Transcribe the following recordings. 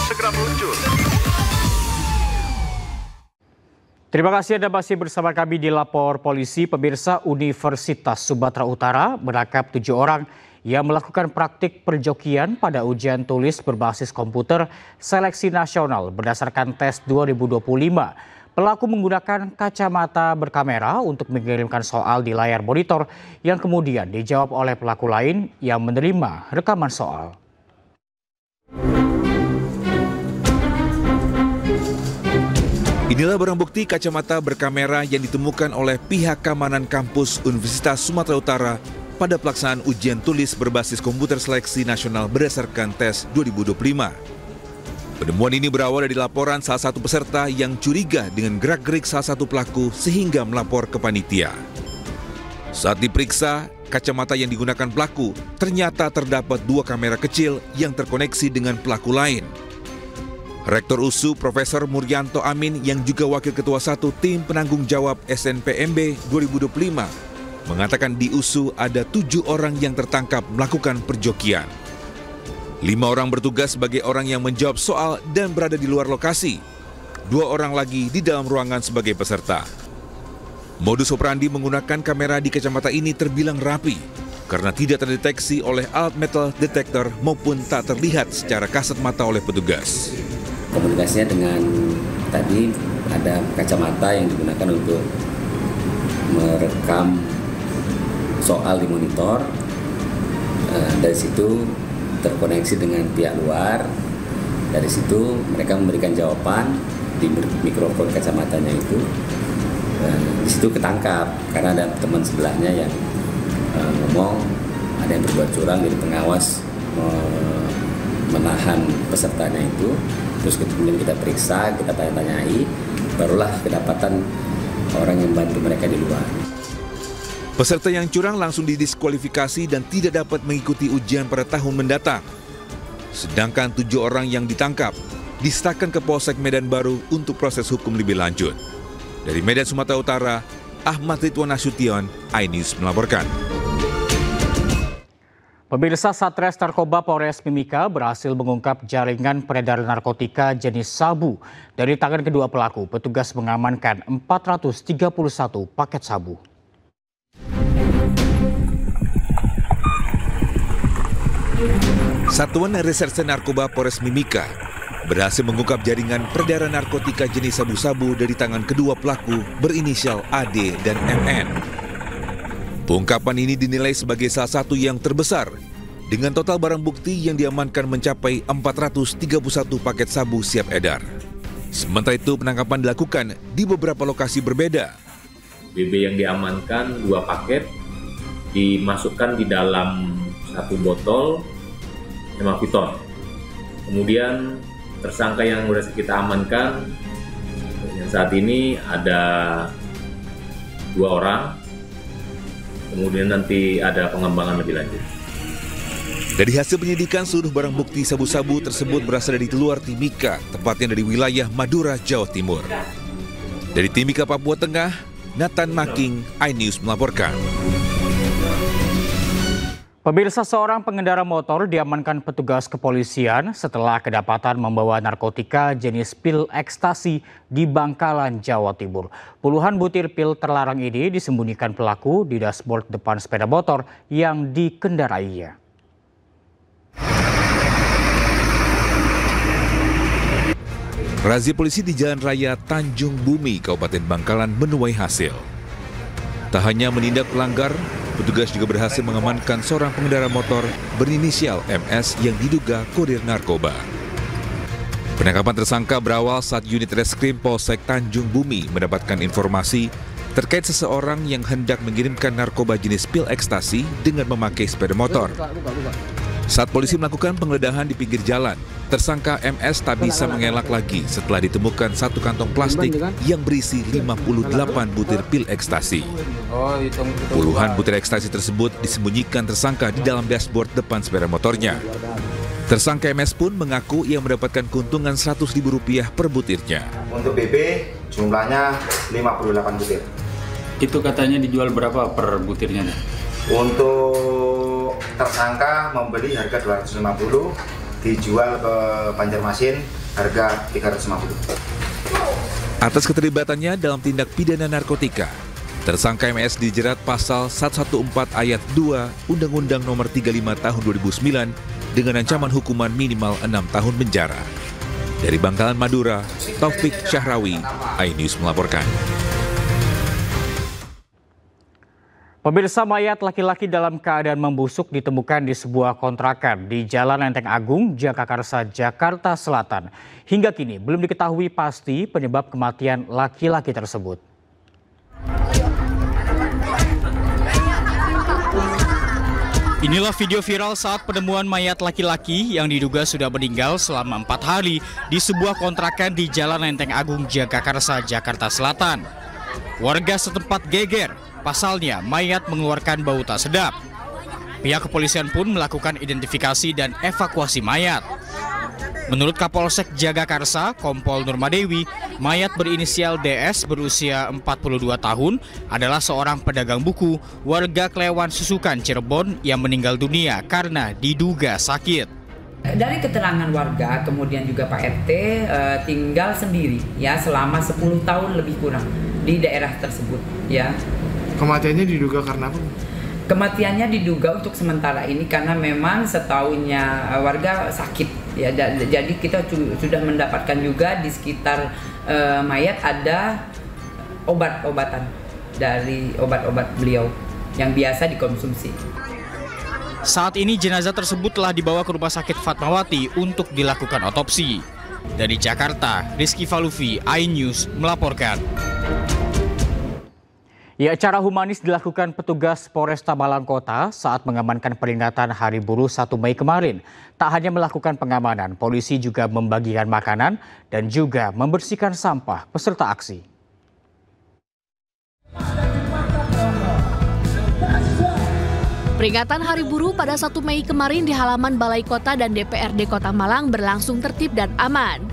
segera muncul. Terima kasih Anda masih bersama kami di Lapor Polisi. Pemirsa, Universitas Sumatera Utara menangkap 7 orang yang melakukan praktik perjokian pada ujian tulis berbasis komputer seleksi nasional berdasarkan tes 2025. Pelaku menggunakan kacamata berkamera untuk mengirimkan soal di layar monitor yang kemudian dijawab oleh pelaku lain yang menerima rekaman soal. Inilah barang bukti kacamata berkamera yang ditemukan oleh pihak keamanan kampus Universitas Sumatera Utara pada pelaksanaan ujian tulis berbasis komputer seleksi nasional berdasarkan tes 2025. Penemuan ini berawal dari laporan salah satu peserta yang curiga dengan gerak-gerik salah satu pelaku sehingga melapor ke panitia. Saat diperiksa, kacamata yang digunakan pelaku ternyata terdapat 2 kamera kecil yang terkoneksi dengan pelaku lain. Rektor USU Profesor Muryanto Amin yang juga Wakil Ketua 1 Tim Penanggung Jawab SNPMB 2025 mengatakan di USU ada 7 orang yang tertangkap melakukan perjokian. 5 orang bertugas sebagai orang yang menjawab soal dan berada di luar lokasi. 2 orang lagi di dalam ruangan sebagai peserta. Modus operandi menggunakan kamera di kacamata ini terbilang rapi karena tidak terdeteksi oleh alat metal detector maupun tak terlihat secara kasat mata oleh petugas. Komunikasinya dengan tadi ada kacamata yang digunakan untuk merekam soal di monitor. Dari situ terkoneksi dengan pihak luar. Dari situ mereka memberikan jawaban di mikrofon kacamatanya itu. Di situ ketangkap karena ada teman sebelahnya yang ngomong ada yang berbuat curang, jadi pengawas menahan pesertanya itu. Terus kemudian kita periksa, kita tanya-tanyai, barulah kedapatan orang yang bantu mereka di luar. Peserta yang curang langsung didiskualifikasi dan tidak dapat mengikuti ujian pada tahun mendatang. Sedangkan 7 orang yang ditangkap diserahkan ke Polsek Medan Baru untuk proses hukum lebih lanjut. Dari Medan, Sumatera Utara, Ahmad Ridwan Nasution, iNews melaporkan. Pemirsa, Satres Narkoba Polres Mimika berhasil mengungkap jaringan peredaran narkotika jenis sabu. Dari tangan kedua pelaku, petugas mengamankan 431 paket sabu. Satuan Reserse Narkoba Polres Mimika berhasil mengungkap jaringan peredaran narkotika jenis sabu-sabu dari tangan kedua pelaku berinisial AD dan MN. Pengungkapan ini dinilai sebagai salah satu yang terbesar dengan total barang bukti yang diamankan mencapai 431 paket sabu siap edar. Sementara itu penangkapan dilakukan di beberapa lokasi berbeda. BB yang diamankan 2 paket dimasukkan di dalam 1 botol hemaviton. Kemudian tersangka yang sudah kita amankan yang saat ini ada 2 orang. Kemudian nanti ada pengembangan lebih lanjut. Dari hasil penyidikan, seluruh barang bukti sabu-sabu tersebut berasal dari luar Timika, tepatnya dari wilayah Madura, Jawa Timur. Dari Timika, Papua Tengah, Nathan Making, iNews melaporkan. Pemirsa, seorang pengendara motor diamankan petugas kepolisian setelah kedapatan membawa narkotika jenis pil ekstasi di Bangkalan, Jawa Timur. Puluhan butir pil terlarang ini disembunyikan pelaku di dashboard depan sepeda motor yang dikendarainya. Razia polisi di Jalan Raya Tanjung Bumi, Kabupaten Bangkalan menuai hasil. Tak hanya menindak pelanggar, petugas juga berhasil mengamankan seorang pengendara motor berinisial MS yang diduga kurir narkoba. Penangkapan tersangka berawal saat unit reskrim Polsek Tanjung Bumi mendapatkan informasi terkait seseorang yang hendak mengirimkan narkoba jenis pil ekstasi dengan memakai sepeda motor. Saat polisi melakukan penggeledahan di pinggir jalan, tersangka MS tak bisa mengelak lagi setelah ditemukan 1 kantong plastik yang berisi 58 butir pil ekstasi. Puluhan butir ekstasi tersebut disembunyikan tersangka di dalam dashboard depan sepeda motornya. Tersangka MS pun mengaku ia mendapatkan keuntungan Rp100.000 per butirnya. Untuk BB jumlahnya 58 butir. Itu katanya dijual berapa per butirnya? Untuk tersangka membeli harga 250, dijual ke Banjarmasin harga 350. Atas keterlibatannya dalam tindak pidana narkotika, tersangka MS dijerat pasal 114 ayat 2 Undang-Undang Nomor 35 Tahun 2009 dengan ancaman hukuman minimal 6 tahun penjara. Dari Bangkalan, Madura, Taufik Syahrawi, iNews melaporkan. Pemirsa, mayat laki-laki dalam keadaan membusuk ditemukan di sebuah kontrakan di Jalan Lenteng Agung, Jagakarsa, Jakarta Selatan. Hingga kini belum diketahui pasti penyebab kematian laki-laki tersebut. Inilah video viral saat penemuan mayat laki-laki yang diduga sudah meninggal selama 4 hari di sebuah kontrakan di Jalan Lenteng Agung, Jagakarsa, Jakarta Selatan. Warga setempat geger. Pasalnya, mayat mengeluarkan bau tak sedap. Pihak kepolisian pun melakukan identifikasi dan evakuasi mayat. Menurut Kapolsek Jagakarsa, Kompol Nurmadewi, mayat berinisial DS berusia 42 tahun adalah seorang pedagang buku warga Klewan Susukan, Cirebon yang meninggal dunia karena diduga sakit. Dari keterangan warga, kemudian juga Pak RT tinggal sendiri ya selama 10 tahun lebih kurang di daerah tersebut ya. Kematiannya diduga karena apa? Kematiannya diduga untuk sementara ini karena memang setahunya warga sakit ya. Jadi kita sudah mendapatkan juga di sekitar mayat ada obat-obatan dari obat-obat beliau yang biasa dikonsumsi. Saat ini jenazah tersebut telah dibawa ke Rumah Sakit Fatmawati untuk dilakukan otopsi. Dari Jakarta, Rizky Falufi, iNews melaporkan. Ya, acara humanis dilakukan petugas Polresta Malang Kota saat mengamankan peringatan Hari Buruh 1 Mei kemarin. Tak hanya melakukan pengamanan, polisi juga membagikan makanan dan juga membersihkan sampah peserta aksi. Peringatan Hari Buruh pada 1 Mei kemarin di halaman Balai Kota dan DPRD Kota Malang berlangsung tertib dan aman.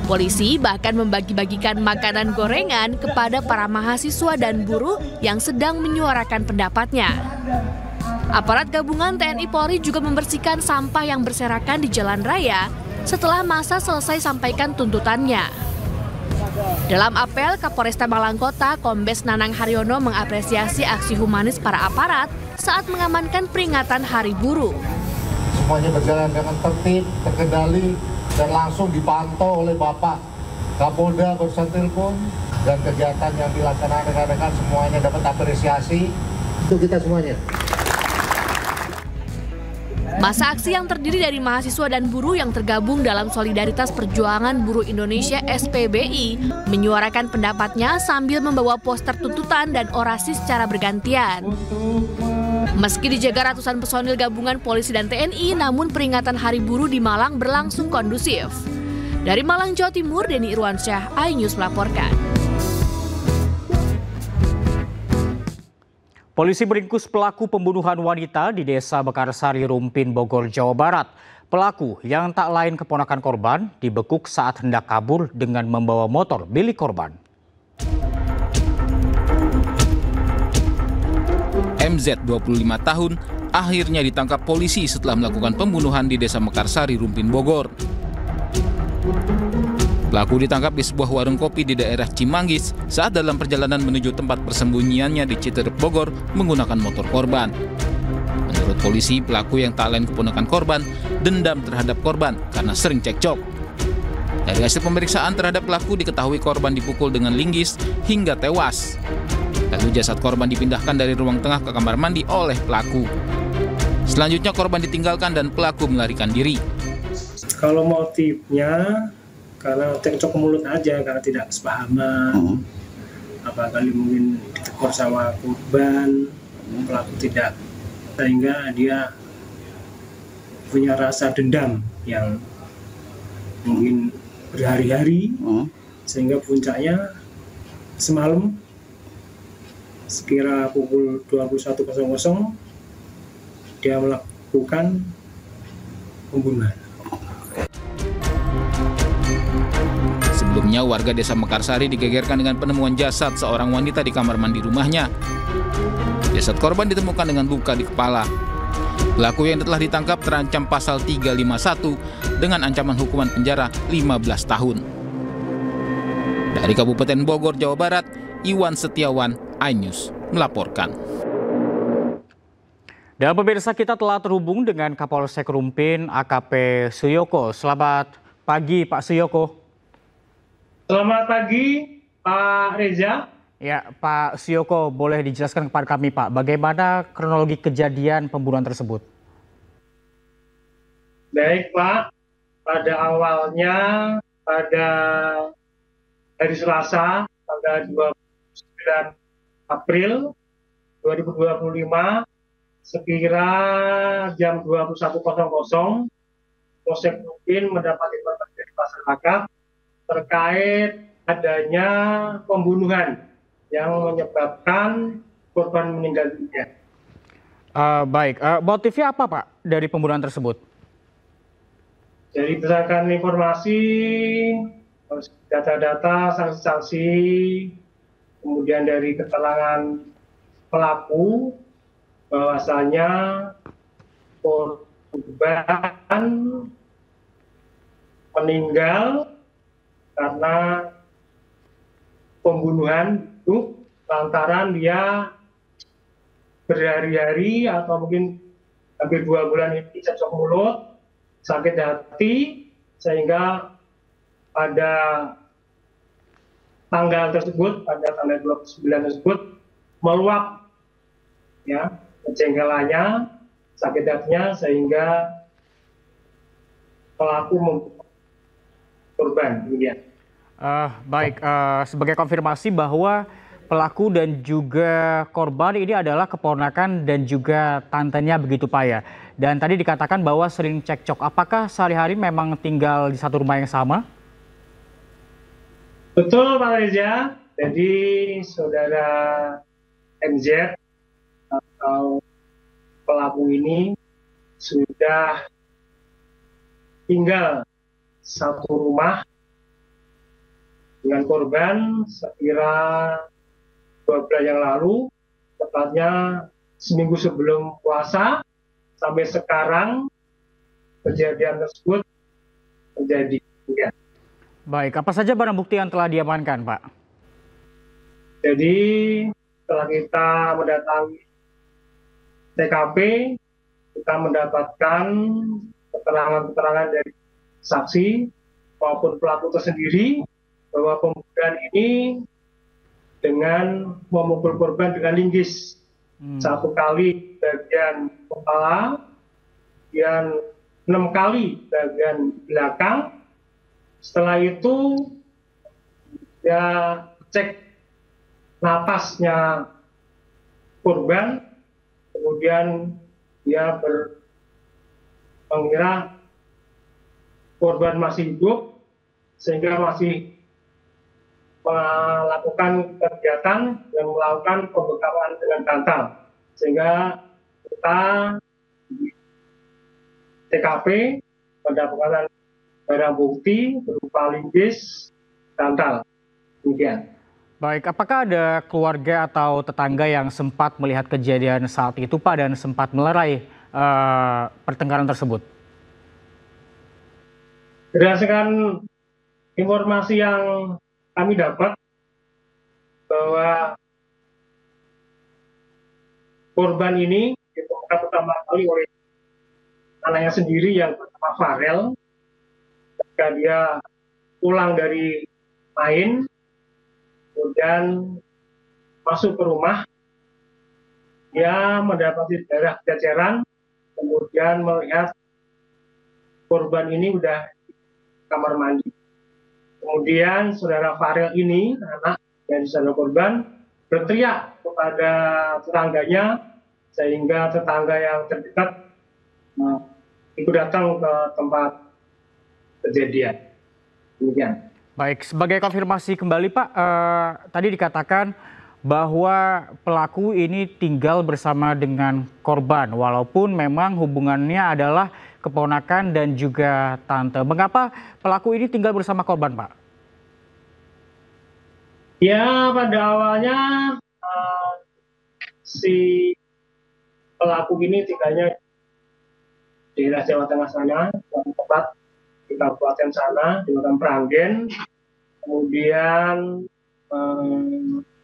Polisi bahkan membagi-bagikan makanan gorengan kepada para mahasiswa dan buruh yang sedang menyuarakan pendapatnya. Aparat gabungan TNI Polri juga membersihkan sampah yang berserakan di jalan raya setelah masa selesai sampaikan tuntutannya. Dalam apel, Kapolresta Malang Kota, Kombes Nanang Haryono mengapresiasi aksi humanis para aparat saat mengamankan peringatan Hari Buruh. Semuanya berjalan dengan tertib, terkendali, dan langsung dipantau oleh Bapak Kapolda barusan telepon, dan kegiatan yang dilaksanakan rekan-rekan semuanya dapat apresiasi untuk kita semuanya. Masa aksi yang terdiri dari mahasiswa dan buruh yang tergabung dalam Solidaritas Perjuangan Buruh Indonesia SPBI menyuarakan pendapatnya sambil membawa poster tuntutan dan orasi secara bergantian. Meski dijaga ratusan personil gabungan polisi dan TNI, namun peringatan Hari Buruh di Malang berlangsung kondusif. Dari Malang, Jawa Timur, Denny Irwansyah, iNews melaporkan. Polisi meringkus pelaku pembunuhan wanita di Desa Mekarsari, Rumpin, Bogor, Jawa Barat. Pelaku yang tak lain keponakan korban dibekuk saat hendak kabur dengan membawa motor milik korban. MZ, 25 tahun, akhirnya ditangkap polisi setelah melakukan pembunuhan di Desa Mekarsari, Rumpin, Bogor. Pelaku ditangkap di sebuah warung kopi di daerah Cimanggis saat dalam perjalanan menuju tempat persembunyiannya di Citerep, Bogor menggunakan motor korban. Menurut polisi, pelaku yang tak lain keponakan korban dendam terhadap korban karena sering cekcok. Dari hasil pemeriksaan terhadap pelaku diketahui korban dipukul dengan linggis hingga tewas. Lalu jasad korban dipindahkan dari ruang tengah ke kamar mandi oleh pelaku. Selanjutnya korban ditinggalkan dan pelaku melarikan diri. Kalau motifnya karena cekcok mulut aja, karena tidak kesepahaman, apa kali mungkin ditegur sama korban, pelaku tidak, sehingga dia punya rasa dendam yang mungkin berhari-hari, sehingga puncaknya semalam sekira pukul 21.00 dia melakukan pembunuhan. Sebelumnya warga Desa Mekarsari digegerkan dengan penemuan jasad seorang wanita di kamar mandi rumahnya. Jasad korban ditemukan dengan luka di kepala. Pelaku yang telah ditangkap terancam pasal 351 dengan ancaman hukuman penjara 15 tahun. Dari Kabupaten Bogor, Jawa Barat, Iwan Setiawan, iNews melaporkan. Dan pemirsa, kita telah terhubung dengan Kapolsek Rumpin AKP Suyoko. Selamat pagi Pak Suyoko. Selamat pagi Pak Reza. Ya, Pak Suyoko, boleh dijelaskan kepada kami Pak, bagaimana kronologi kejadian pembunuhan tersebut? Baik Pak, pada awalnya pada hari Selasa tanggal 29 April 2025 sekira jam 21.00 Polsek Rumpin mendapat informasi dari masyarakat terkait adanya pembunuhan yang menyebabkan korban meninggal dunia. Baik, motifnya apa Pak dari pembunuhan tersebut? Jadi berdasarkan informasi, data-data, saksi-saksi, kemudian dari keterangan pelaku, bahwasanya korban meninggal karena pembunuhan itu lantaran dia berhari-hari atau mungkin hampir 2 bulan ini cecok mulut, sakit hati, sehingga pada tanggal tersebut, pada tanggal 29 tersebut meluap ya kejengkelannya, sakit hatinya, sehingga pelaku membunuh korban. Baik, sebagai konfirmasi bahwa pelaku dan juga korban ini adalah keponakan dan juga tantenya begitu Pak ya. Dan tadi dikatakan bahwa sering cekcok. Apakah sehari-hari memang tinggal di satu rumah yang sama? Betul Pak Reza. Jadi saudara MZ atau pelaku ini sudah tinggal satu rumah dengan korban sekira 2 bulan yang lalu, tepatnya seminggu sebelum puasa, sampai sekarang kejadian tersebut terjadi. Ya. Baik, apa saja barang bukti yang telah diamankan Pak? Jadi setelah kita mendatangi TKP, kita mendapatkan keterangan-keterangan dari saksi maupun pelaku tersendiri bahwa pembunuhan ini dengan memukul korban dengan linggis. 1 kali bagian kepala, dan 6 kali bagian belakang. Setelah itu dia cek napasnya korban, kemudian dia mengira korban masih hidup, sehingga masih melakukan kegiatan dan melakukan pembekalan dengan bantal, sehingga kita di TKP mendapatkan barang bukti berupa linggis, bantal. Demikian. Baik, apakah ada keluarga atau tetangga yang sempat melihat kejadian saat itu Pak dan sempat melerai pertengkaran tersebut? Berdasarkan informasi yang kami dapat, bahwa korban ini ditemukan pertama kali oleh anaknya sendiri yang bernama Farel. Ketika dia pulang dari main, kemudian masuk ke rumah, dia mendapati darah jajaran, kemudian melihat korban ini udah di kamar mandi. Kemudian saudara Farel ini, anak dari saudara korban, berteriak kepada tetangganya, sehingga tetangga yang terdekat ikut datang ke tempat kejadian. Demikian. Baik, sebagai konfirmasi kembali Pak, tadi dikatakan bahwa pelaku ini tinggal bersama dengan korban, walaupun memang hubungannya adalah keponakan dan juga tante. Mengapa pelaku ini tinggal bersama korban, Pak? Ya, pada awalnya si pelaku ini tinggalnya daerah Jawa Tengah sana, tempat di kabupaten sana, di Kota Meranggen. Kemudian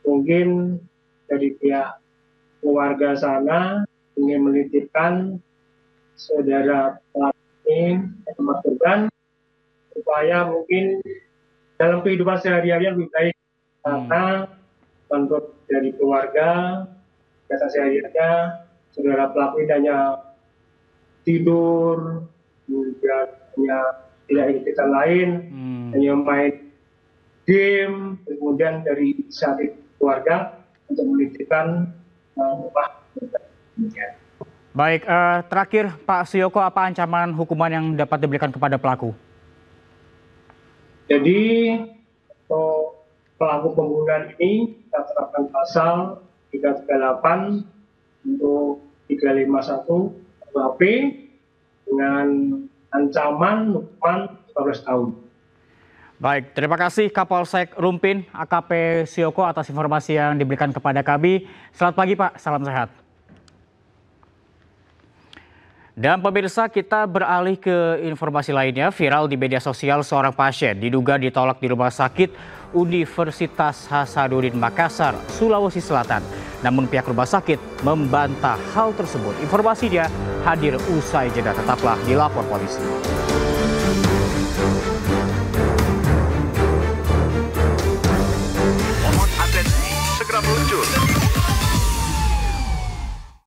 mungkin dari pihak keluarga sana ingin menitipkan saudara pelaku ini tempat korban supaya mungkin dalam kehidupan sehari-hari lebih baik, karena menurut dari keluarga biasa sehari-harinya saudara pelaku ini hanya tidur, kemudian hanya tidak aktivitas lain, hanya main game, kemudian dari inisiatif keluarga untuk menitipkan rumah. Baik, terakhir Pak Suyoko, apa ancaman hukuman yang dapat diberikan kepada pelaku? Jadi untuk pelaku pembunuhan ini kita terapkan pasal 338 untuk 351 KUHP dengan ancaman hukuman 15 tahun. Baik, terima kasih Kapolsek Rumpin AKP Suyoko atas informasi yang diberikan kepada kami. Selamat pagi Pak, salam sehat. Dan pemirsa, kita beralih ke informasi lainnya. Viral di media sosial, seorang pasien diduga ditolak di Rumah Sakit Universitas Hasanuddin Makassar, Sulawesi Selatan. Namun pihak rumah sakit membantah hal tersebut. Informasinya hadir usai jeda, tetaplah di Lapor Polisi.